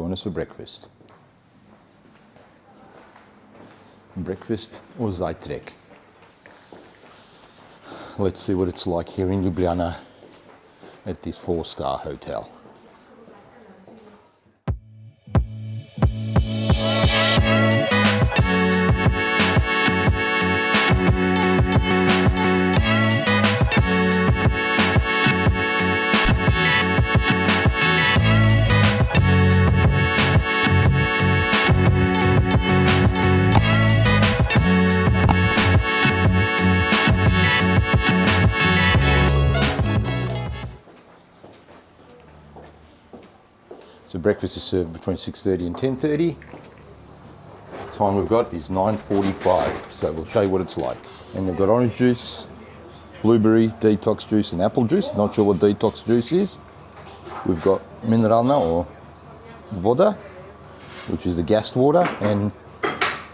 join us for breakfast. Breakfast or Zajtrek. Let's see what it's like here in Ljubljana at this 4-star hotel. So breakfast is served between 6:30 and 10:30. The time we've got is 9:45, so we'll show you what it's like. And they've got orange juice, blueberry, detox juice and apple juice. Not sure what detox juice is. We've got mineralna or voda, which is the gassed water, and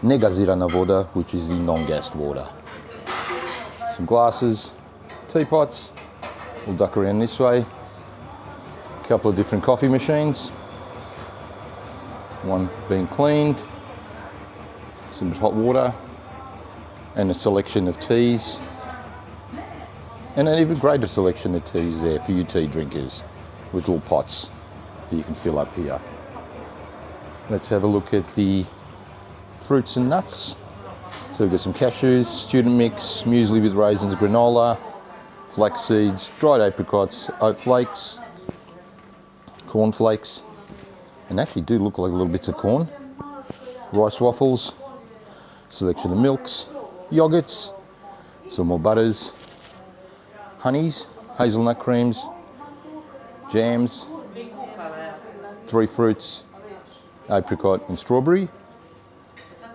negazirana voda, which is the non-gassed water. Some glasses, teapots. We'll duck around this way. A couple of different coffee machines. One being cleaned, some hot water, and a selection of teas, and an even greater selection of teas there for you tea drinkers, with little pots that you can fill up here. Let's have a look at the fruits and nuts. So we've got some cashews, student mix, muesli with raisins, granola, flax seeds, dried apricots, oat flakes, corn flakes, and actually do look like little bits of corn, rice waffles, selection of milks, yogurts, some more butters, honeys, hazelnut creams, jams, 3 fruits, apricot and strawberry,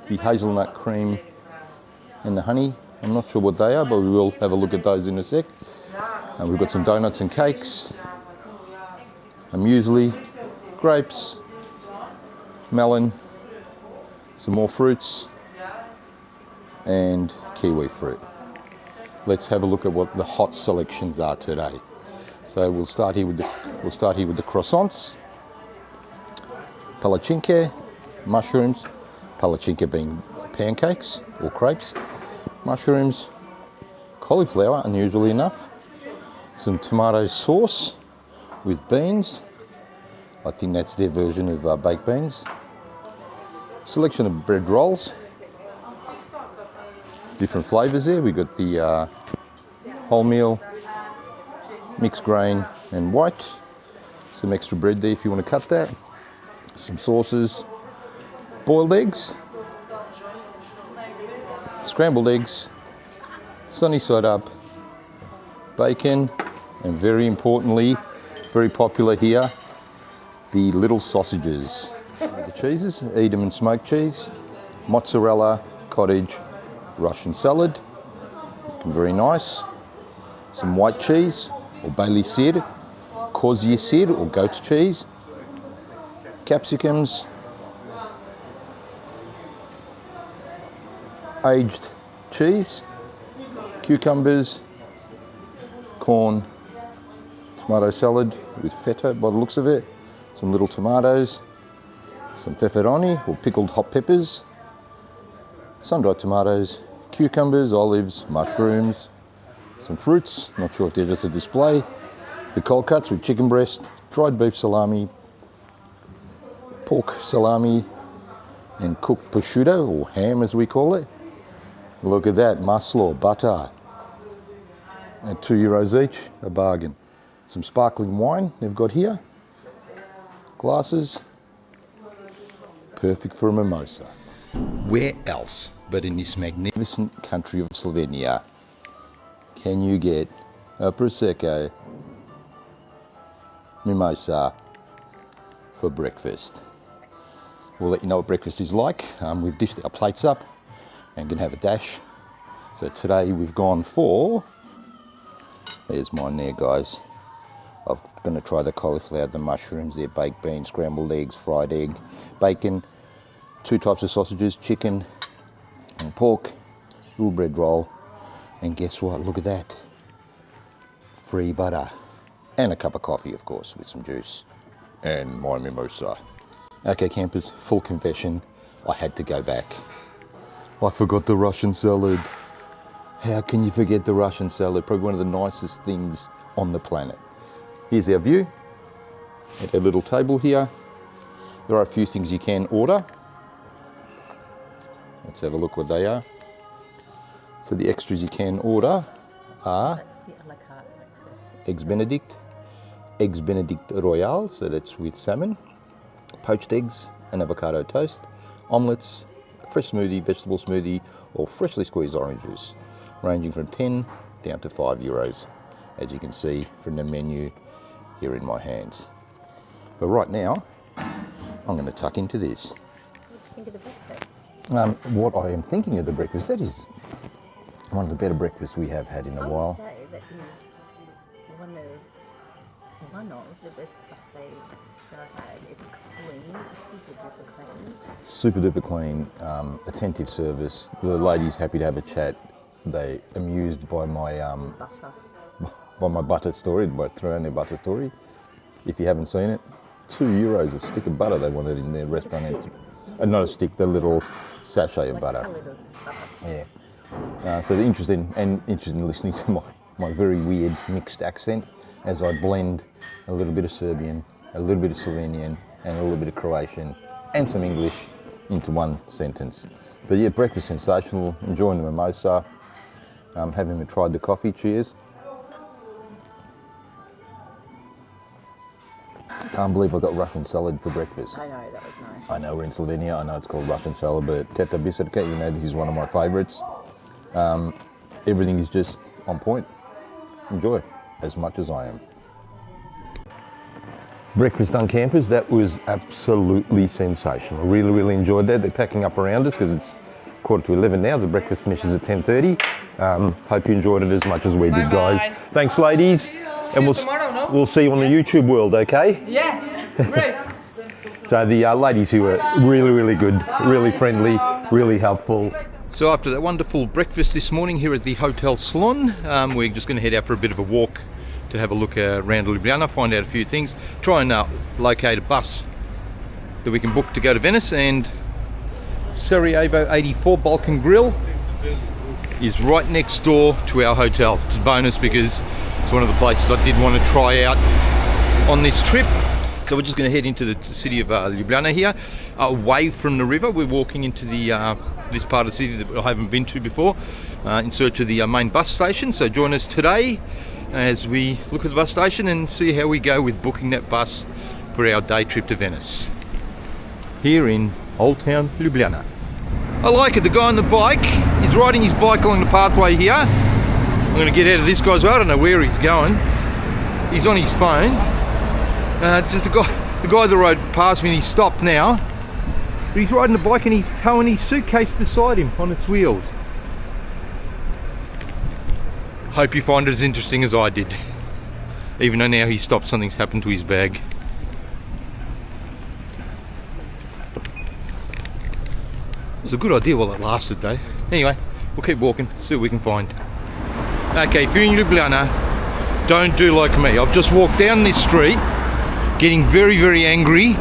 the hazelnut cream and the honey. I'm not sure what they are, but we will have a look at those in a sec. And we've got some donuts and cakes, a muesli, grapes, melon, some more fruits, and kiwi fruit. Let's have a look at what the hot selections are today. So we'll start here with the croissants, palatschinke, mushrooms, palatschinke being pancakes or crepes, mushrooms, cauliflower, unusually enough, some tomato sauce with beans. I think that's their version of baked beans. Selection of bread rolls. Different flavours there. We've got the wholemeal, mixed grain and white. Some extra bread there if you want to cut that. Some sauces. Boiled eggs. Scrambled eggs. Sunny side up. Bacon. And very importantly, very popular here, the little sausages. The cheeses, Edam and smoked cheese, mozzarella, cottage, Russian salad, looking very nice. Some white cheese, or Bailey sir, kozje sir, or goat cheese, capsicums, aged cheese, cucumbers, corn, tomato salad with feta by the looks of it, some little tomatoes, some pepperoni or pickled hot peppers, sun-dried tomatoes, cucumbers, olives, mushrooms, some fruits, not sure if they're just a display, the cold cuts with chicken breast, dried beef salami, pork salami, and cooked prosciutto or ham as we call it. Look at that, maslo, butter, at €2 each, a bargain. Some sparkling wine they've got here, glasses, perfect for a mimosa. Where else but in this magnificent country of Slovenia can you get a Prosecco mimosa for breakfast? We'll let you know what breakfast is like. We've dished our plates up and can have a dash. So today we've gone for, there's mine there guys. I'm going to try the cauliflower, the mushrooms, their baked beans, scrambled eggs, fried egg, bacon, 2 types of sausages, chicken and pork, little bread roll, and guess what, look at that, free butter, and a cup of coffee of course with some juice, and my mimosa. Okay, campers, full confession, I had to go back. I forgot the Russian salad. How can you forget the Russian salad? Probably one of the nicest things on the planet. Here's our view at our little table here. There are a few things you can order. Let's have a look what they are. So the extras you can order are eggs Benedict Royale, so that's with salmon, poached eggs and avocado toast, omelettes, fresh smoothie, vegetable smoothie, or freshly squeezed orange juice, ranging from 10 down to €5, as you can see from the menu here in my hands. But right now, I'm going to tuck into this. What do you think of the breakfast? What I am thinking of the breakfast, that is one of the better breakfasts we have had in a while. I would say that is one of the best buffets that I've had. It's clean, super duper clean. Super duper clean, attentive service. The lady's happy to have a chat. They amused by my Butter. by my butter story, by throwing their butter story. If you haven't seen it, €2 a stick of butter they wanted in their restaurant. Not a stick, the little sachet of butter. A little butter. Yeah. So they're interested in listening to my very weird mixed accent as I blend a little bit of Serbian, a little bit of Slovenian, and a little bit of Croatian, and some English into one sentence. But yeah, breakfast sensational, enjoying the mimosa, haven't tried the coffee, cheers. Can't believe I got Russian salad for breakfast. I know, that was nice. I know we're in Slovenia, I know it's called Russian salad, but teta biserka, you know, this is one of my favourites. Everything is just on point. Enjoy as much as I am. Breakfast done, campers. That was absolutely sensational. Really enjoyed that. They're packing up around us because it's 11:15 now. The breakfast finishes at 10:30. Hope you enjoyed it as much as we did, guys. Thanks, ladies. And we'll see you on the YouTube world, okay? Yeah, great. So the ladies who were really good, really friendly, really helpful. So after that wonderful breakfast this morning here at the Hotel Slon, we're just going to head out for a bit of a walk to have a look around Ljubljana, find out a few things, try and locate a bus that we can book to go to Venice. And Sarajevo 84 Balkan Grill is right next door to our hotel. It's a bonus because it's one of the places I did want to try out on this trip. So we're just going to head into the city of Ljubljana here, away from the river. We're walking into the this part of the city that I haven't been to before, in search of the main bus station. So join us today as we look at the bus station and see how we go with booking that bus for our day trip to Venice. Here in Old Town Ljubljana. I like it, the guy on the bike, he's riding his bike along the pathway here. I'm going to get out of this guy as well, I don't know where he's going. He's on his phone. Just the guy that rode past me and he stopped now. But he's riding the bike and he's towing his suitcase beside him on its wheels. Hope you find it as interesting as I did. Even though now he stopped, something's happened to his bag. It was a good idea while it lasted though. Anyway, we'll keep walking, see what we can find. Okay, if you're in Ljubljana, don't do like me. I've just walked down this street, getting very angry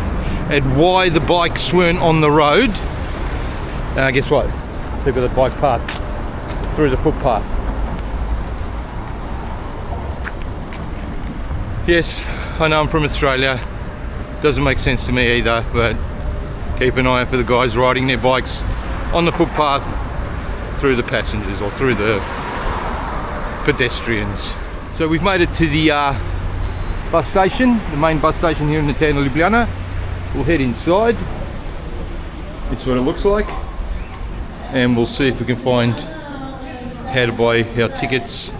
at why the bikes weren't on the road. Guess what? People that bike path through the footpath. Yes, I know I'm from Australia. Doesn't make sense to me either, but keep an eye out for the guys riding their bikes on the footpath through the passengers or through the pedestrians. So we've made it to the bus station, the main bus station here in the town of Ljubljana. We'll head inside. This is what it looks like. And we'll see if we can find how to buy our tickets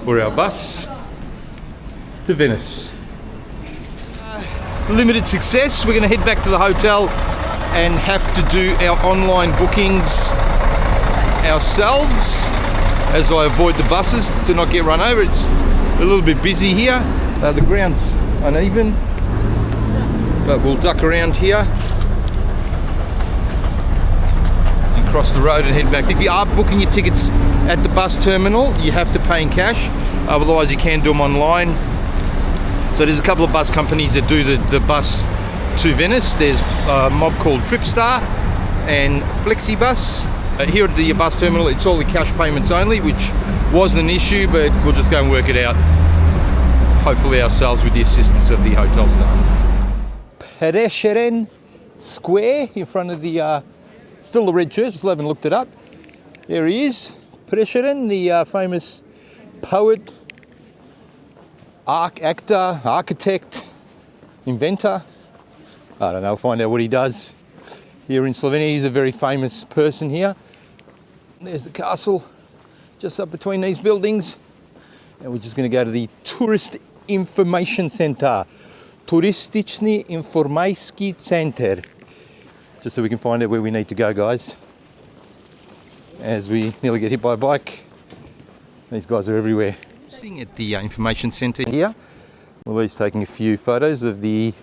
for our bus to Venice. Limited success. We're going to head back to the hotel and have to do our online bookings ourselves as I avoid the buses to not get run over. It's a little bit busy here. The ground's uneven, but we'll duck around here and cross the road and head back. If you are booking your tickets at the bus terminal, you have to pay in cash. Otherwise you can do them online. So there's a couple of bus companies that do the bus to Venice. There's a mob called Tripstar and Flexibus. Here at the bus terminal, it's all the cash payments only, which wasn't an issue, but we'll just go and work it out, hopefully ourselves with the assistance of the hotel staff. Prešeren Square in front of the, still the red church, still haven't looked it up. There he is, Prešeren, the famous poet, actor, architect, inventor. I don't know, I'll find out what he does here in Slovenia. He's a very famous person here. There's the castle just up between these buildings. And we're just going to go to the Tourist Information Center. Turistični informacijski center. Just so we can find out where we need to go, guys. As we nearly get hit by a bike. These guys are everywhere. Sitting at the information center here. Louise taking a few photos of the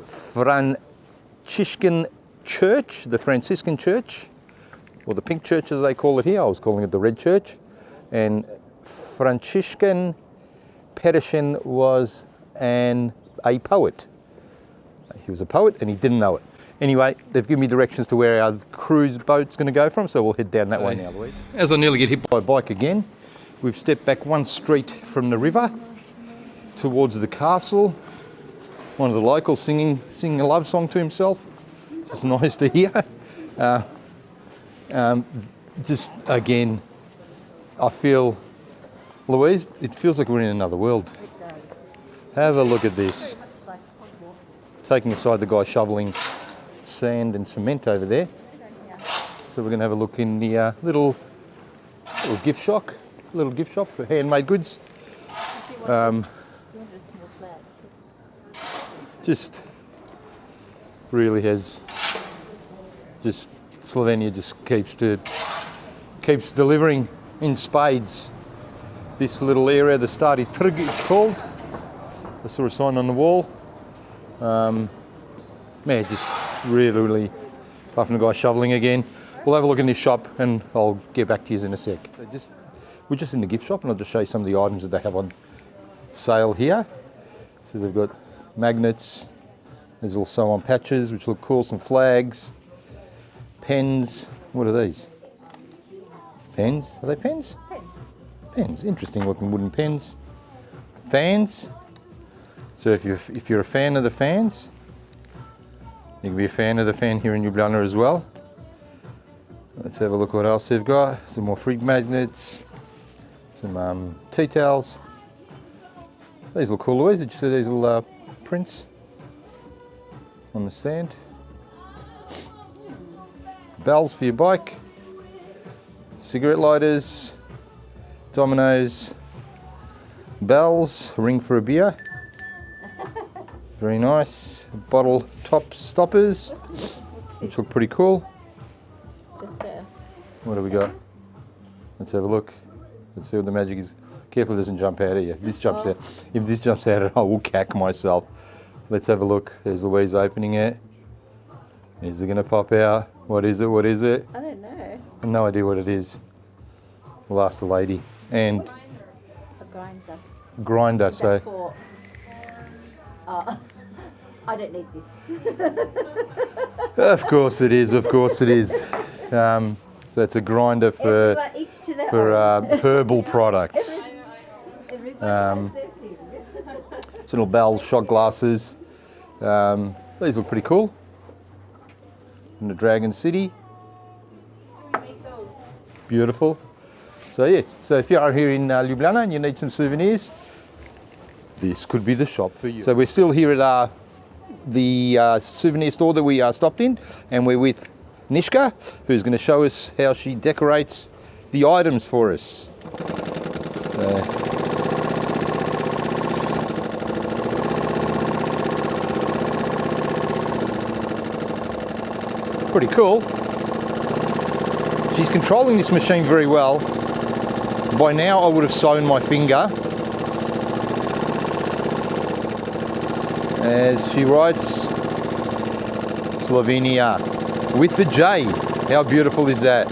Franciscan Church, the Franciscan Church, or the Pink Church as they call it here. I was calling it the Red Church. And Franciscan Prešeren was a poet. He was a poet and he didn't know it. Anyway, they've given me directions to where our cruise boat's going to go from, so we'll head down that way now, Louise. As I nearly get hit by a bike again, we've stepped back one street from the river towards the castle. One of the locals singing a love song to himself. It's nice to hear. Just again, I feel, Louise, it feels like we're in another world. Have a look at this. Taking aside the guy shoveling sand and cement over there. So we're going to have a look in the little gift shop, for handmade goods. Just really has just Slovenia just keeps delivering in spades. This little area, the Stari Trg it's called. I saw a sign on the wall. Man, just really, apart from the guy shoveling again. We'll have a look in this shop and I'll get back to you in a sec. So we're just in the gift shop and I'll just show you some of the items that they have on sale here. So they've got magnets, there's little sew-on patches which look cool, some flags, pens. What are these? Pens? Are they pens? Pens. Interesting looking wooden pens. Fans. So if you're a fan of the fans, you can be a fan of the fan here in Ljubljana as well. Let's have a look what else they've got. Some more fridge magnets, some tea towels. These look cool, Louise. Did you see these little prints on the stand? Bells for your bike, cigarette lighters, dominoes, bells, a ring for a beer. Very nice. Bottle top stoppers, which look pretty cool. What have we got? Let's have a look. Let's see what the magic is. Careful it doesn't jump out at you. If this jumps out, I will cack myself. Let's have a look. There's Louise opening it. Is it going to pop out? What is it? What is it? I don't know. I have no idea what it is. We'll ask the lady. And A grinder. Grinder. So. For, I don't need this. Of course it is. Of course it is. So it's a grinder for herbal products. Some little bells, shot glasses. These look pretty cool. In the Dragon City. Beautiful. So yeah, so if you are here in Ljubljana and you need some souvenirs, this could be the shop for you. So we're still here at the souvenir store that we stopped in, and we're with Nishka, who's going to show us how she decorates the items for us. So, pretty cool. She's controlling this machine very well. By now I would have sewn my finger. As she writes, Slovenia, with the J. How beautiful is that?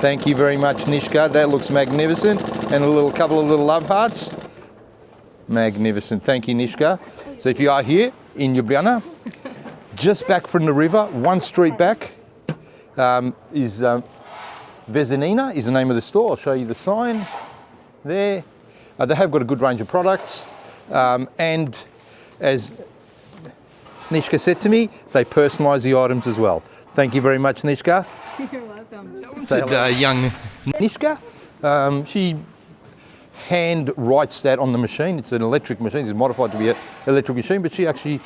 Thank you very much, Nishka. That looks magnificent. And a couple of little love hearts. Magnificent. Thank you, Nishka. So if you are here in Ljubljana. Just back from the river, one street back, is Vezenina is the name of the store. I'll show you the sign there. They have got a good range of products, and as Nishka said to me, they personalise the items as well. Thank you very much, Nishka. You're welcome. Young Nishka, she hand writes that on the machine. It's an electric machine. It's modified to be an electric machine, but she actually,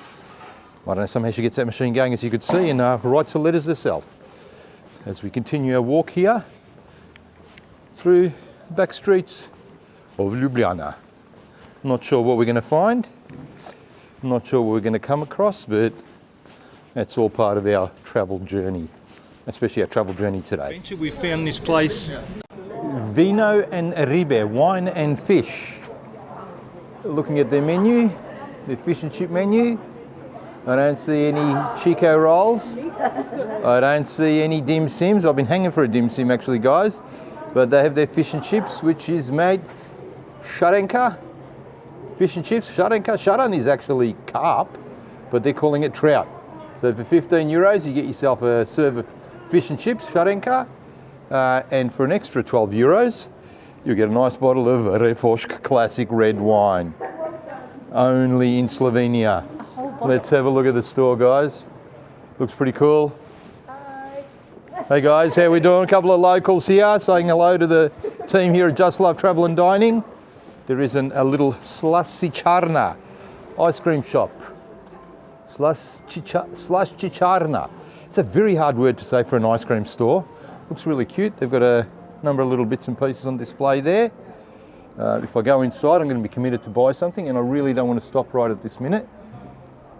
I don't know, somehow she gets that machine going, as you could see, and writes the letters herself. As we continue our walk here through the back streets of Ljubljana. Not sure what we're going to find. Not sure what we're going to come across, but that's all part of our travel journey, especially our travel journey today. We found this place, Vino Ribe, wine and fish. Looking at their menu, their fish and chip menu, I don't see any Chico rolls. I don't see any dim sims. I've been hanging for a dim sim actually, guys, but they have their fish and chips, which is made sharenka. Fish and chips, sharenka. Sharan is actually carp, but they're calling it trout. So for 15 euros, you get yourself a serve of fish and chips, sharenka, and for an extra 12 euros, you get a nice bottle of Refošk classic red wine. Only in Slovenia. Let's have a look at the store, guys. Looks pretty cool. Hi. Hey guys, how we doing? A couple of locals here saying hello to the team here at Just Love Travel and Dining. There is a little Slaščičarna ice cream shop. Slaščičarna. It's a very hard word to say for an ice cream store. Looks really cute. They've got a number of little bits and pieces on display there. If I go inside, I'm going to be committed to buy something, and I really don't want to stop right at this minute.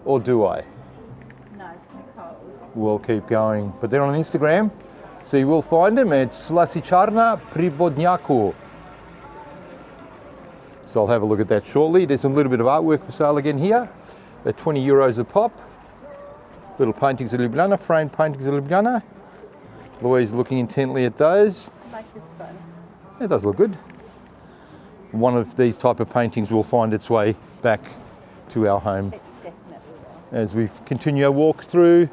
Or do I? No, it's too cold. We'll keep going. But they're on Instagram, so you will find them at Slaščičarna Pri Vodnjaku. So I'll have a look at that shortly. There's a little bit of artwork for sale again here. They're 20 euros a pop. Little paintings of Ljubljana, framed paintings of Ljubljana. Louise looking intently at those. I like this one. It does look good. One of these type of paintings will find its way back to our home. It definitely will. As we continue our walk through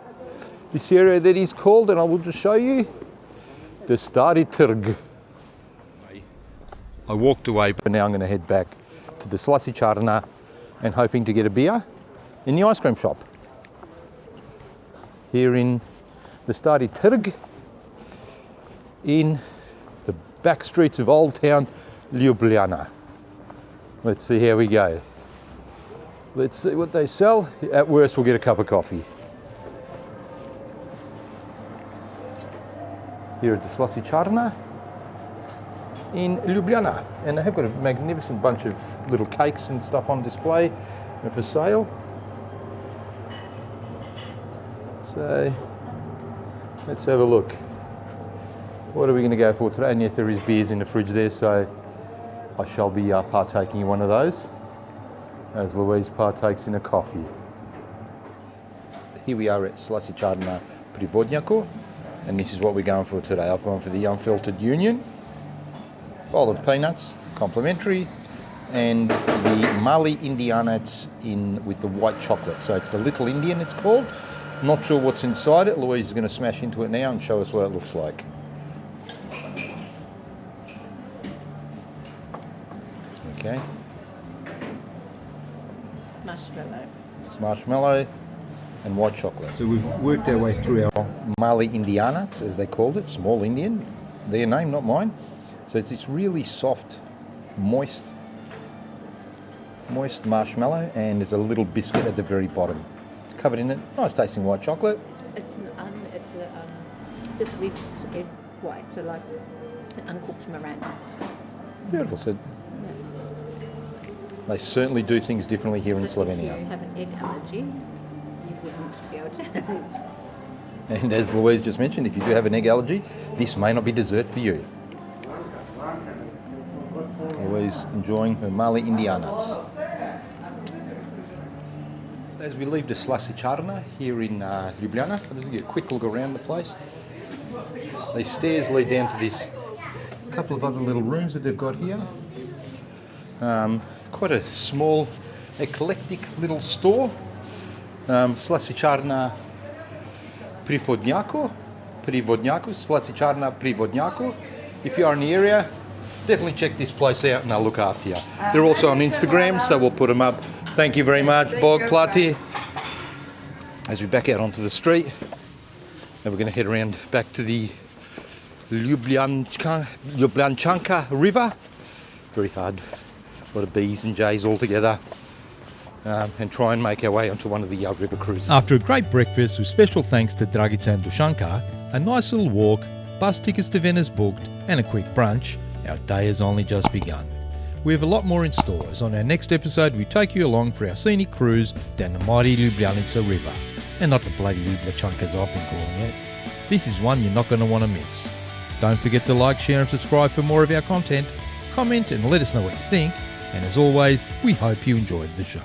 this area that is called, and I will just show you, the Stari Trg. I walked away, but now I'm going to head back to the Slaščičarna and hoping to get a beer in the ice cream shop. Here in the Stari Trg, in the back streets of Old Town Ljubljana. Let's see how we go. Let's see what they sell. At worst, we'll get a cup of coffee. Here at the Slaščičarna in Ljubljana. And they have got a magnificent bunch of little cakes and stuff on display and for sale. So let's have a look. What are we going to go for today? And yes, there is beers in the fridge there, so I shall be partaking in one of those as Louise partakes in a coffee. Here we are at Slaščičarna Pri Vodnjaku, and this is what we're going for today. I've gone for the unfiltered union, bowl of peanuts, complimentary, and the Mali Indianats in with the white chocolate. So it's the Little Indian, it's called. Not sure what's inside it. Louise is going to smash into it now and show us what it looks like. Okay. Marshmallow. It's marshmallow and white chocolate. So we've worked our way through our Mali Indianats, as they called it, small Indian, their name, not mine. So it's this really soft, moist marshmallow, and there's a little biscuit at the very bottom, covered in it. Nice tasting white chocolate. It's just with egg white, so like an uncooked meringue. Beautiful. So they certainly do things differently here in Slovenia. If you have an egg allergy, you wouldn't be able to have it. And as Louise just mentioned, if you do have an egg allergy, this may not be dessert for you. Louise enjoying her Mali Indianats. As we leave the Slaščičarna here in Ljubljana, I'll just get a quick look around the place. These stairs lead down to this couple of other little rooms that they've got here. Quite a small, eclectic little store. Slaščičarna Pri Vodnjaku, Slaščičarna Pri Vodnjaku. If you are in the area, definitely check this place out and they'll look after you. They're also on Instagram, so we'll put them up. Thank you very much, Bog Plati. As we back out onto the street, and we're going to head around back to the Ljubljančanka River. Very hard, a lot of B's and J's all together. And try and make our way onto one of the river cruises. After a great breakfast with special thanks to Dragica and Dušanka, a nice little walk, bus tickets to Venice booked, and a quick brunch, our day has only just begun. We have a lot more in store, as on our next episode we take you along for our scenic cruise down the mighty Ljubljanica River. And not the bloody Ljubljančanka as I've been calling it. This is one you're not going to want to miss. Don't forget to like, share and subscribe for more of our content. Comment and let us know what you think. And as always, we hope you enjoyed the show.